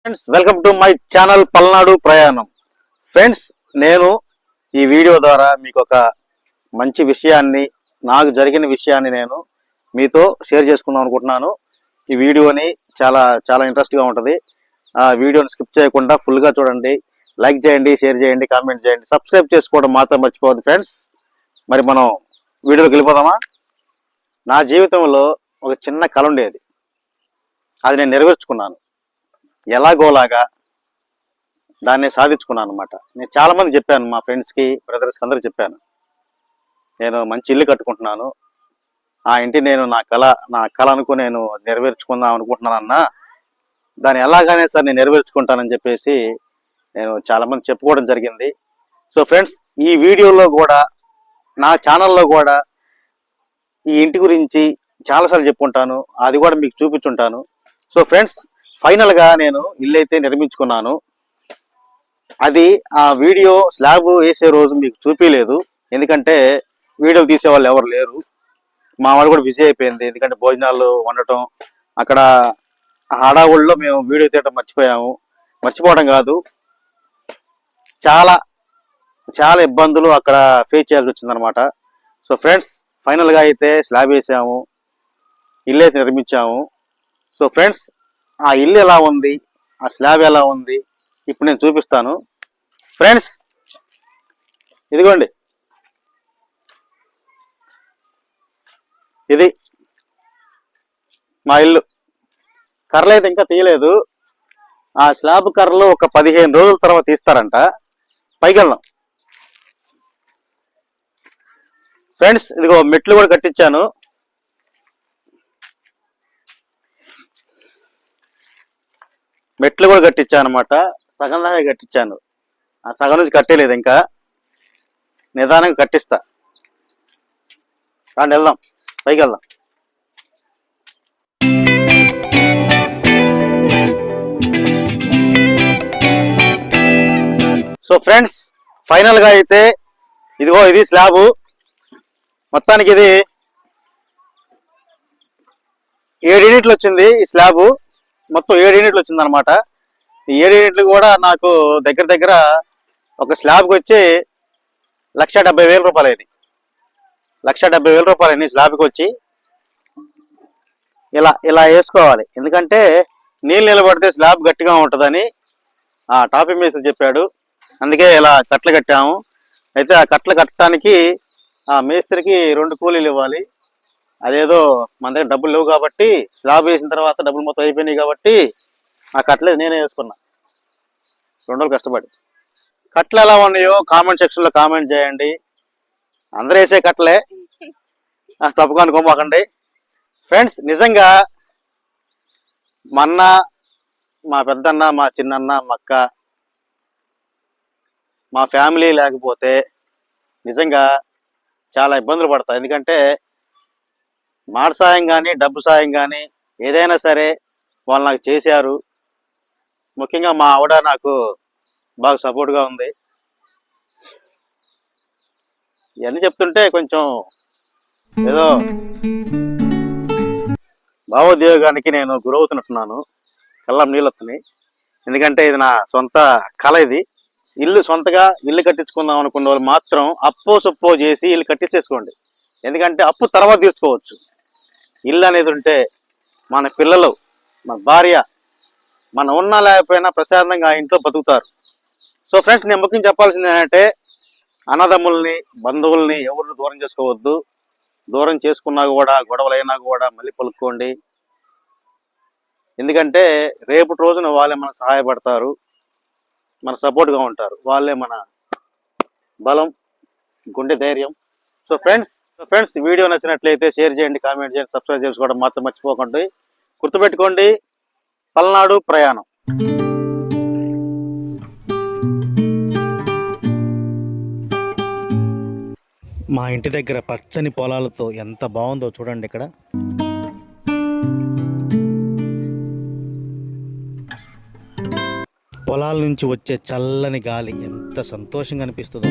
Friends, welcome to my channel Palnadu ప్రయాణం. Friends, నేను ఈ వీడియో ద్వారా మీకు ఒక మంచి విషయాన్ని, నాకు జరిగిన విషయాన్ని నేను మీతో షేర్ చేసుకుందాం అనుకుంటున్నాను. ఈ వీడియోని చాలా చాలా ఇంట్రెస్ట్గా ఉంటుంది. ఆ వీడియోని స్కిప్ చేయకుండా ఫుల్గా చూడండి. లైక్ చేయండి, షేర్ చేయండి, కామెంట్ చేయండి, సబ్స్క్రైబ్ చేసుకోవడం మాత్రం మర్చిపోవద్దు ఫ్రెండ్స్. మరి మనం వీడియోకి వెళ్ళిపోదామా? నా జీవితంలో ఒక చిన్న కల ఉండేది. అది నేను నెరవేర్చుకున్నాను. ఎలాగోలాగా దాన్ని సాధించుకున్నాను అనమాట. నేను చాలా మంది చెప్పాను, మా ఫ్రెండ్స్కి, బ్రదర్స్కి అందరూ చెప్పాను, నేను మంచి ఇల్లు కట్టుకుంటున్నాను, ఆ ఇంటి నేను నా కళ అనుకుని నేను నెరవేర్చుకుందాం అనుకుంటున్నానన్నా, దాన్ని ఎలాగానే సార్ నేను నెరవేర్చుకుంటానని చెప్పేసి నేను చాలా మంది చెప్పుకోవడం జరిగింది. సో ఫ్రెండ్స్, ఈ వీడియోలో కూడా, నా ఛానల్లో కూడా ఈ ఇంటి గురించి చాలాసార్లు చెప్పుకుంటాను, అది కూడా మీకు చూపించుంటాను. సో ఫ్రెండ్స్, ఫైనల్గా నేను ఇల్లు అయితే నిర్మించుకున్నాను. అది ఆ వీడియో స్లాబ్ వేసే రోజు మీకు చూపించలేదు, ఎందుకంటే వీడియోలు తీసేవాళ్ళు ఎవరు లేరు. మా వాడు కూడా బిజీ అయిపోయింది, ఎందుకంటే భోజనాలు వండటం, అక్కడ హడావుల్లో మేము వీడియో తీయడం మర్చిపోవడం కాదు, చాలా చాలా ఇబ్బందులు అక్కడ ఫేస్ చేయాల్సి వచ్చిందనమాట. సో ఫ్రెండ్స్, ఫైనల్గా అయితే స్లాబ్ వేసాము, ఇల్లు అయితే నిర్మించాము. సో ఫ్రెండ్స్, ఆ ఇల్లు ఎలా ఉంది, ఆ స్లాబ్ ఎలా ఉంది, ఇప్పుడు నేను చూపిస్తాను. ఫ్రెండ్స్, ఇదిగోండి, ఇది మా ఇల్లు. కర్రలు అయితే ఇంకా తీయలేదు. ఆ స్లాబ్ కర్రలు ఒక 15 రోజుల తర్వాత తీస్తారంట. పైకి వెళ్దాం ఫ్రెండ్స్. ఇదిగో మెట్లు కూడా కట్టించాను. అనమాట. సగం దాకా కట్టించాను, ఆ సగం నుంచి కట్టేలేదు, ఇంకా నిదానంగా కట్టిస్తా. కానీ వెళ్దాం, పైకి వెళ్దాం. సో ఫ్రెండ్స్, ఫైనల్గా అయితే ఇదిగో ఇది స్లాబు. మొత్తానికి ఇది 7 యూనిట్లు వచ్చింది. ఈ స్లాబు మొత్తం 7 యూనిట్లు వచ్చింది అనమాట. ఈ 7 యూనిట్లు కూడా నాకు దగ్గర దగ్గర ఒక స్లాబ్కి వచ్చి 1,70,000 రూపాయలు అయింది. 1,70,000 రూపాయలు అయింది స్లాబ్కి వచ్చి. ఇలా వేసుకోవాలి, ఎందుకంటే నీళ్ళు నిలబడితే స్లాబ్ గట్టిగా ఉంటుందని ఆ టాపీ మేస్త్రి చెప్పాడు. అందుకే ఇలా కట్టలు కట్టాము. అయితే ఆ కట్టలు కట్టడానికి ఆ మేస్త్రికి 2 కూలీలు ఇవ్వాలి. అదేదో మన దగ్గర డబ్బులు లేవు కాబట్టి, స్లాబ్ వేసిన తర్వాత డబ్బులు మొత్తం అయిపోయినాయి కాబట్టి ఆ కట్టలే నేనే వేసుకున్నా 2 రోజులు కష్టపడి. కట్టలు ఎలా ఉన్నాయో కామెంట్ సెక్షన్లో కామెంట్ చేయండి. అందరూ వేసే కట్టలే, తప్పుగా అనుకోమాకండి ఫ్రెండ్స్. నిజంగా మా అన్న, మా పెద్దన్న, మా చిన్నన్న, మా అక్క, మా ఫ్యామిలీ లేకపోతే నిజంగా చాలా ఇబ్బందులు పడతాయి. ఎందుకంటే మాట సాయం కానీ, డబ్బు సాయం కానీ, ఏదైనా సరే వాళ్ళు నాకు చేశారు. ముఖ్యంగా మా ఆవిడ నాకు బాగా సపోర్ట్గా ఉంది. ఇవన్నీ చెప్తుంటే కొంచెం ఏదో భావోద్వేగానికి నేను గురవుతున్నట్టున్నాను, కళ్ళం నీళ్ళు వస్తున్నాయి. ఎందుకంటే ఇది నా సొంత కళ. ఇది సొంతగా ఇల్లు కట్టించుకుందాం అనుకున్న వాళ్ళు మాత్రం అప్పో సొప్పో చేసి ఇల్లు కట్టించేసుకోండి. ఎందుకంటే అప్పు తర్వాత తీర్చుకోవచ్చు. ఇల్లు అనేది ఉంటే మన పిల్లలు, మన భార్య, మనం ఉన్నా లేకపోయినా ప్రశాంతంగా ఆ ఇంట్లో బతుకుతారు. సో ఫ్రెండ్స్, నేను ముఖ్యంగా చెప్పాల్సింది ఏంటంటే, అన్నదమ్ముల్ని, బంధువుల్ని ఎవరిని దూరం చేసుకోవద్దు. దూరం చేసుకున్నా కూడా, గొడవలైనా కూడా మళ్ళీ పలుక్కోండి. ఎందుకంటే రేపటి రోజున వాళ్ళే మనకు సహాయపడతారు, మన సపోర్ట్గా ఉంటారు. వాళ్ళే మన బలం, గుండె ధైర్యం. సో ఫ్రెండ్స్, వీడియో నచ్చినట్లయితే షేర్ చేయండి, కామెంట్ చేయండి, సబ్స్క్రైబ్ చేసుకోవడం మాత్రం మర్చిపోకండి. గుర్తుపెట్టుకోండి, పల్నాడు ప్రయాణం. మా ఇంటి దగ్గర పచ్చని పొలాలతో ఎంత బాగుందో చూడండి. ఇక్కడ పొలాల నుంచి వచ్చే చల్లని గాలి ఎంత సంతోషంగా అనిపిస్తుందో.